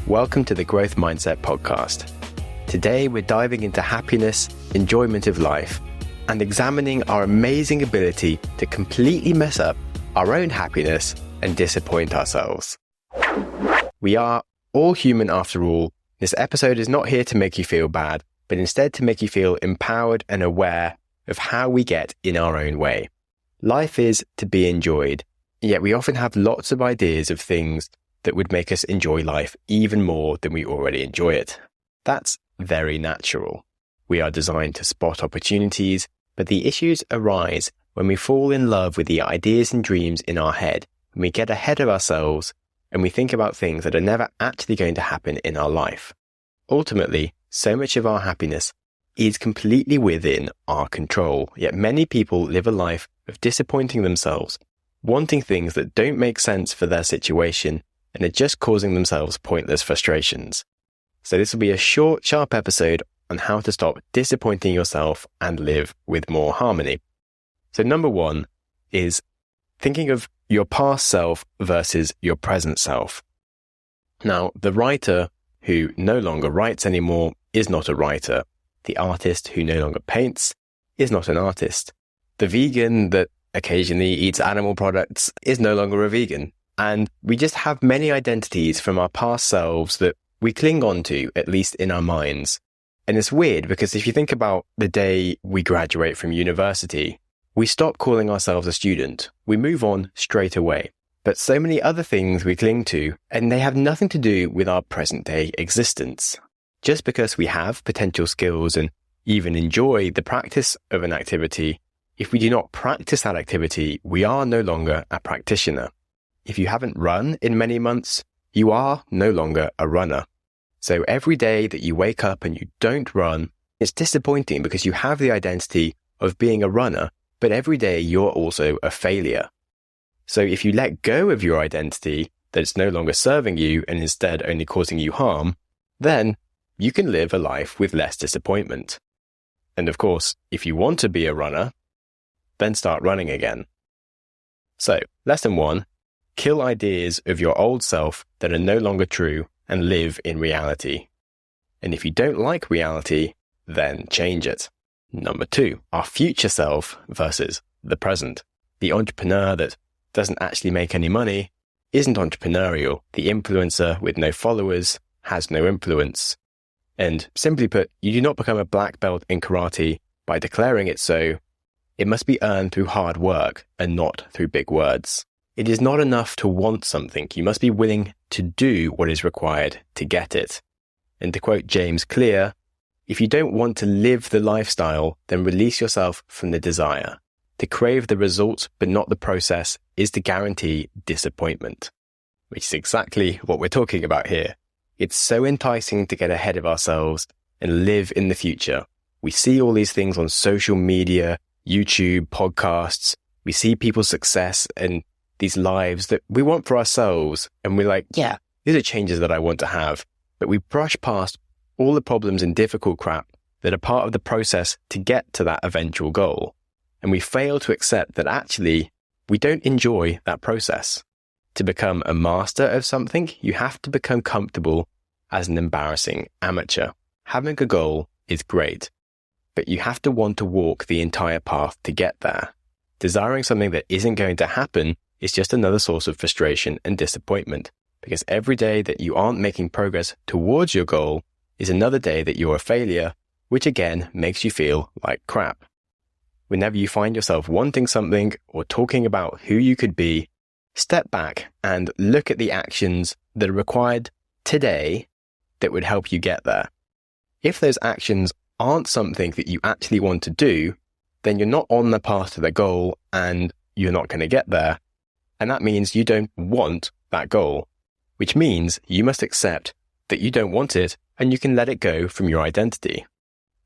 Welcome to the Growth Mindset Podcast. Today we're diving into happiness, enjoyment of life, and examining our amazing ability to completely mess up our own happiness and disappoint ourselves. We are all human after all. This episode is not here to make you feel bad, but instead to make you feel empowered and aware of how we get in our own way. Life is to be enjoyed, yet we often have lots of ideas of things that would make us enjoy life even more than we already enjoy it. That's very natural. We are designed to spot opportunities, but the issues arise when we fall in love with the ideas and dreams in our head, when we get ahead of ourselves and we think about things that are never actually going to happen in our life. Ultimately, so much of our happiness is completely within our control, yet many people live a life of disappointing themselves, wanting things that don't make sense for their situation, and are just causing themselves pointless frustrations. So this will be a short, sharp episode on how to stop disappointing yourself and live with more harmony. So number one is thinking of your past self versus your present self. Now, the writer who no longer writes anymore is not a writer. The artist who no longer paints is not an artist. The vegan that occasionally eats animal products is no longer a vegan. And we just have many identities from our past selves that we cling on to, at least in our minds. And it's weird because if you think about the day we graduate from university, we stop calling ourselves a student. We move on straight away. But so many other things we cling to, and they have nothing to do with our present day existence. Just because we have potential skills and even enjoy the practice of an activity, if we do not practice that activity, we are no longer a practitioner. If you haven't run in many months, you are no longer a runner. So every day that you wake up and you don't run, it's disappointing because you have the identity of being a runner, but every day you're also a failure. So if you let go of your identity that it's no longer serving you and instead only causing you harm, then you can live a life with less disappointment. And of course, if you want to be a runner, then start running again. So, lesson one, kill ideas of your old self that are no longer true and live in reality. And if you don't like reality, then change it. Number two, our future self versus the present. The entrepreneur that doesn't actually make any money isn't entrepreneurial. The influencer with no followers has no influence. And simply put, you do not become a black belt in karate by declaring it so. It must be earned through hard work and not through big words. It is not enough to want something. You must be willing to do what is required to get it. And to quote James Clear, if you don't want to live the lifestyle, then release yourself from the desire. To crave the result but not the process is to guarantee disappointment, which is exactly what we're talking about here. It's so enticing to get ahead of ourselves and live in the future. We see all these things on social media, YouTube, podcasts. We see people's success and these lives that we want for ourselves. And we're like, yeah, these are changes that I want to have. But we brush past all the problems and difficult crap that are part of the process to get to that eventual goal. And we fail to accept that actually we don't enjoy that process. To become a master of something, you have to become comfortable as an embarrassing amateur. Having a goal is great, but you have to want to walk the entire path to get there. Desiring something that isn't going to happen is just another source of frustration and disappointment, because every day that you aren't making progress towards your goal is another day that you're a failure, which again makes you feel like crap. Whenever you find yourself wanting something or talking about who you could be, step back and look at the actions that are required today that would help you get there. If those actions aren't something that you actually want to do, then you're not on the path to the goal and you're not going to get there. And that means you don't want that goal, which means you must accept that you don't want it and you can let it go from your identity.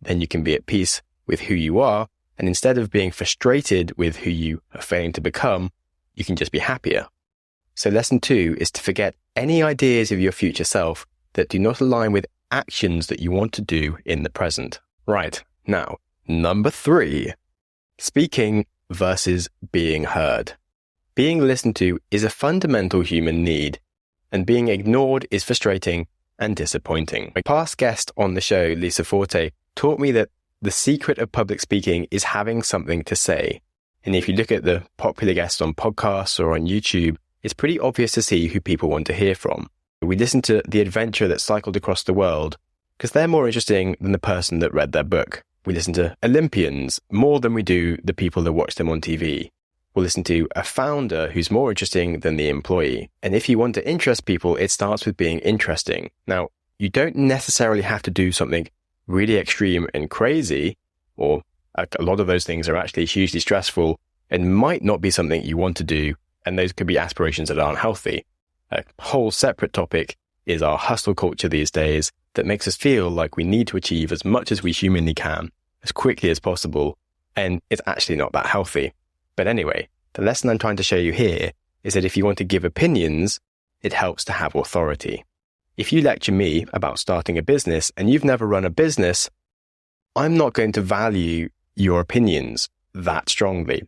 Then you can be at peace with who you are, and instead of being frustrated with who you are failing to become, you can just be happier. So lesson two is to forget any ideas of your future self that do not align with actions that you want to do in the present. Right, now, number three, speaking versus being heard. Being listened to is a fundamental human need, and being ignored is frustrating and disappointing. My past guest on the show, Lisa Forte, taught me that the secret of public speaking is having something to say. And if you look at the popular guests on podcasts or on YouTube, it's pretty obvious to see who people want to hear from. We listen to the adventurer that cycled across the world because they're more interesting than the person that read their book. We listen to Olympians more than we do the people that watch them on TV. We'll listen to a founder who's more interesting than the employee. And if you want to interest people, it starts with being interesting. Now, you don't necessarily have to do something really extreme and crazy, or a lot of those things are actually hugely stressful and might not be something you want to do. And those could be aspirations that aren't healthy. A whole separate topic is our hustle culture these days that makes us feel like we need to achieve as much as we humanly can, as quickly as possible, and it's actually not that healthy. But anyway, the lesson I'm trying to show you here is that if you want to give opinions, it helps to have authority. If you lecture me about starting a business and you've never run a business, I'm not going to value your opinions that strongly.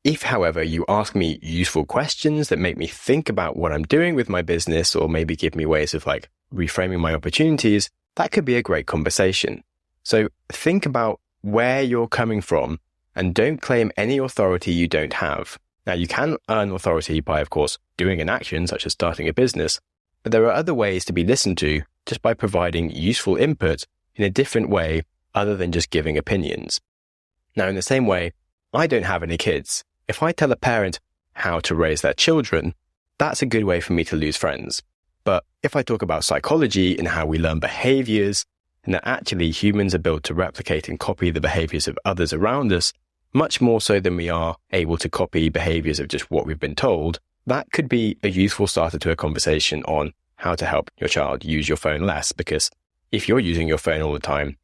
If, however, you ask me useful questions that make me think about what I'm doing with my business, or maybe give me ways of reframing my opportunities, that could be a great conversation. So think about where you're coming from and don't claim any authority you don't have. Now, you can earn authority by, of course, doing an action such as starting a business, but there are other ways to be listened to just by providing useful input in a different way other than just giving opinions. Now, in the same way, I don't have any kids. If I tell a parent how to raise their children, that's a good way for me to lose friends. But if I talk about psychology and how we learn behaviors, and that actually humans are built to replicate and copy the behaviors of others around us, much more so than we are able to copy behaviors of just what we've been told, that could be a useful starter to a conversation on how to help your child use your phone less. Because if you're using your phone all the time,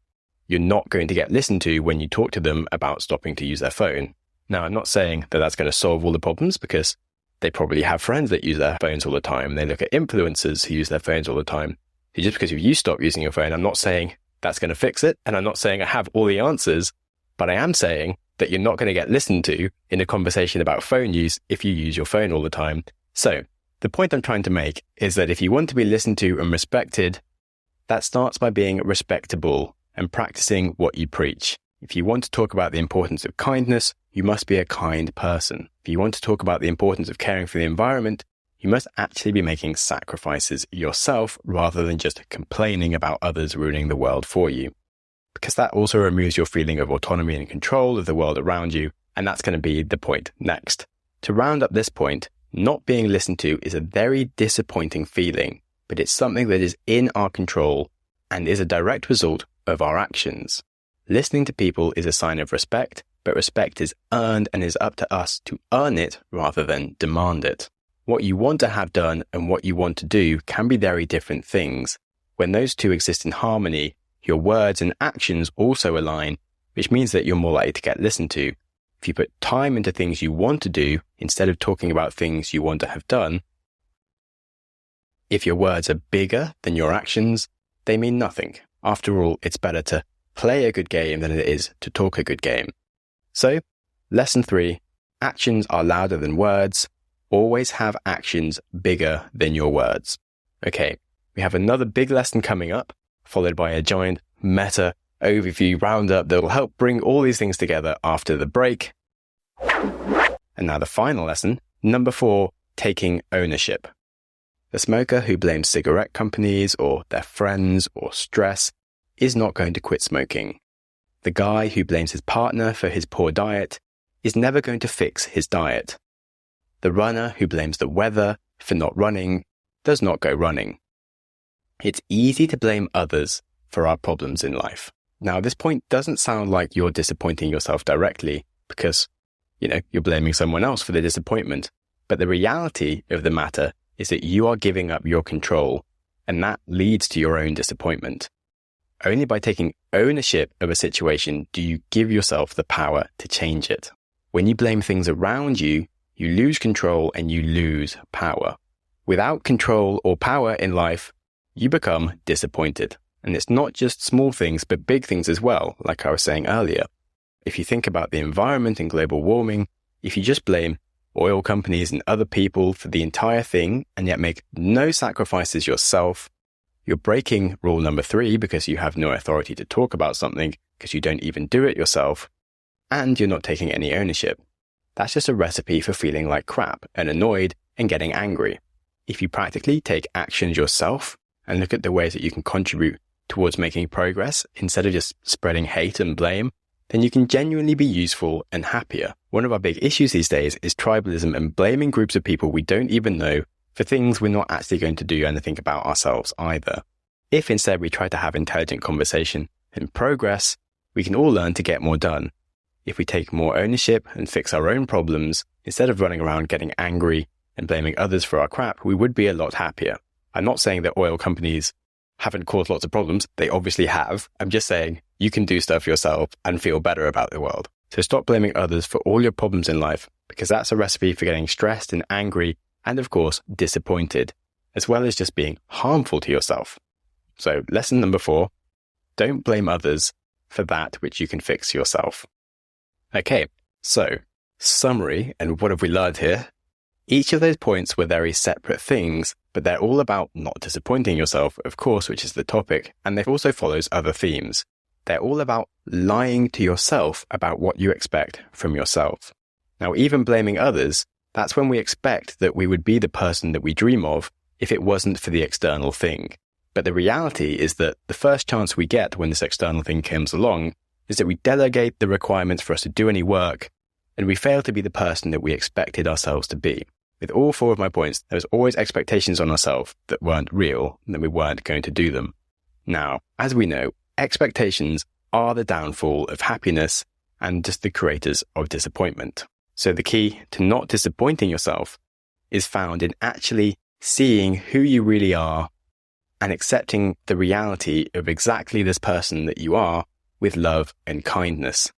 you're not going to get listened to when you talk to them about stopping to use their phone. Now, I'm not saying that that's going to solve all the problems, because they probably have friends that use their phones all the time. They look at influencers who use their phones all the time. So just because you stop using your phone, I'm not saying that's going to fix it. And I'm not saying I have all the answers, but I am saying that you're not going to get listened to in a conversation about phone use if you use your phone all the time. So the point I'm trying to make is that if you want to be listened to and respected, that starts by being respectable and practicing what you preach. If you want to talk about the importance of kindness, you must be a kind person. If you want to talk about the importance of caring for the environment, you must actually be making sacrifices yourself rather than just complaining about others ruining the world for you. Because that also removes your feeling of autonomy and control of the world around you, and that's going to be the point next. To round up this point, not being listened to is a very disappointing feeling, but it's something that is in our control and is a direct result of our actions. Listening to people is a sign of respect, but respect is earned and is up to us to earn it rather than demand it. What you want to have done and what you want to do can be very different things. When those two exist in harmony, your words and actions also align, which means that you're more likely to get listened to. If you put time into things you want to do instead of talking about things you want to have done, if your words are bigger than your actions, they mean nothing. After all, it's better to play a good game than it is to talk a good game. So, lesson 3, actions are louder than words. Always have actions bigger than your words. Okay, we have another big lesson coming up, followed by a giant meta overview roundup that will help bring all these things together after the break. And now the final lesson, number 4, taking ownership. The smoker who blames cigarette companies or their friends or stress is not going to quit smoking. The guy who blames his partner for his poor diet is never going to fix his diet. The runner who blames the weather for not running does not go running. It's easy to blame others for our problems in life. Now, this point doesn't sound like you're disappointing yourself directly because, you're blaming someone else for the disappointment. But the reality of the matter is that you are giving up your control, and that leads to your own disappointment. Only by taking ownership of a situation do you give yourself the power to change it. When you blame things around you, you lose control and you lose power. Without control or power in life, you become disappointed. And it's not just small things, but big things as well, like I was saying earlier. If you think about the environment and global warming, if you just blame oil companies and other people for the entire thing and yet make no sacrifices yourself, You're breaking rule number 3 because you have no authority to talk about something because you don't even do it yourself, and you're not taking any ownership. That's just a recipe for feeling like crap and annoyed and getting angry. If you practically take actions yourself and look at the ways that you can contribute towards making progress instead of just spreading hate and blame, then you can genuinely be useful and happier. One of our big issues these days is tribalism and blaming groups of people we don't even know for things we're not actually going to do anything about ourselves either. If instead we try to have intelligent conversation and progress, we can all learn to get more done. If we take more ownership and fix our own problems, instead of running around getting angry and blaming others for our crap, we would be a lot happier. I'm not saying that oil companies haven't caused lots of problems. They obviously have. I'm just saying you can do stuff yourself and feel better about the world. So stop blaming others for all your problems in life, because that's a recipe for getting stressed and angry and, of course, disappointed, as well as just being harmful to yourself. So lesson number 4, don't blame others for that which you can fix yourself. Okay, so summary, and what have we learned here? Each of those points were very separate things, but they're all about not disappointing yourself, of course, which is the topic, and they also follows other themes. They're all about lying to yourself about what you expect from yourself. Now, even blaming others, that's when we expect that we would be the person that we dream of if it wasn't for the external thing. But the reality is that the first chance we get when this external thing comes along is that we delegate the requirements for us to do any work, and we fail to be the person that we expected ourselves to be. With all 4 of my points, there was always expectations on ourselves that weren't real and that we weren't going to do them. Now, as we know, expectations are the downfall of happiness and just the creators of disappointment. So the key to not disappointing yourself is found in actually seeing who you really are and accepting the reality of exactly this person that you are with love and kindness.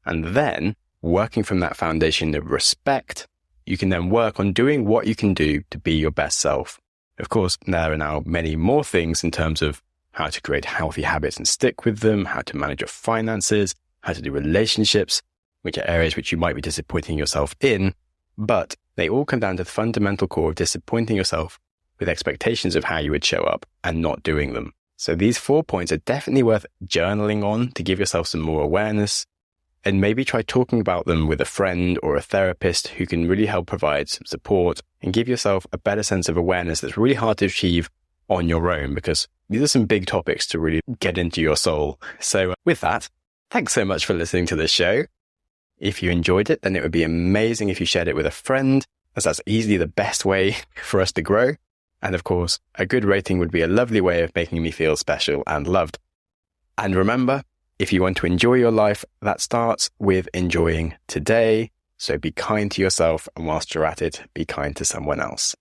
And then, working from that foundation of respect, you can then work on doing what you can do to be your best self. Of course, there are now many more things in terms of how to create healthy habits and stick with them, how to manage your finances, how to do relationships, which are areas which you might be disappointing yourself in, but they all come down to the fundamental core of disappointing yourself with expectations of how you would show up and not doing them. So these 4 points are definitely worth journaling on to give yourself some more awareness, and maybe try talking about them with a friend or a therapist who can really help provide some support and give yourself a better sense of awareness that's really hard to achieve on your own, because these are some big topics to really get into your soul. So with that, thanks so much for listening to this show. If you enjoyed it, then it would be amazing if you shared it with a friend, as that's easily the best way for us to grow. And of course, a good rating would be a lovely way of making me feel special and loved. And remember, if you want to enjoy your life, that starts with enjoying today. So be kind to yourself, and whilst you're at it, be kind to someone else.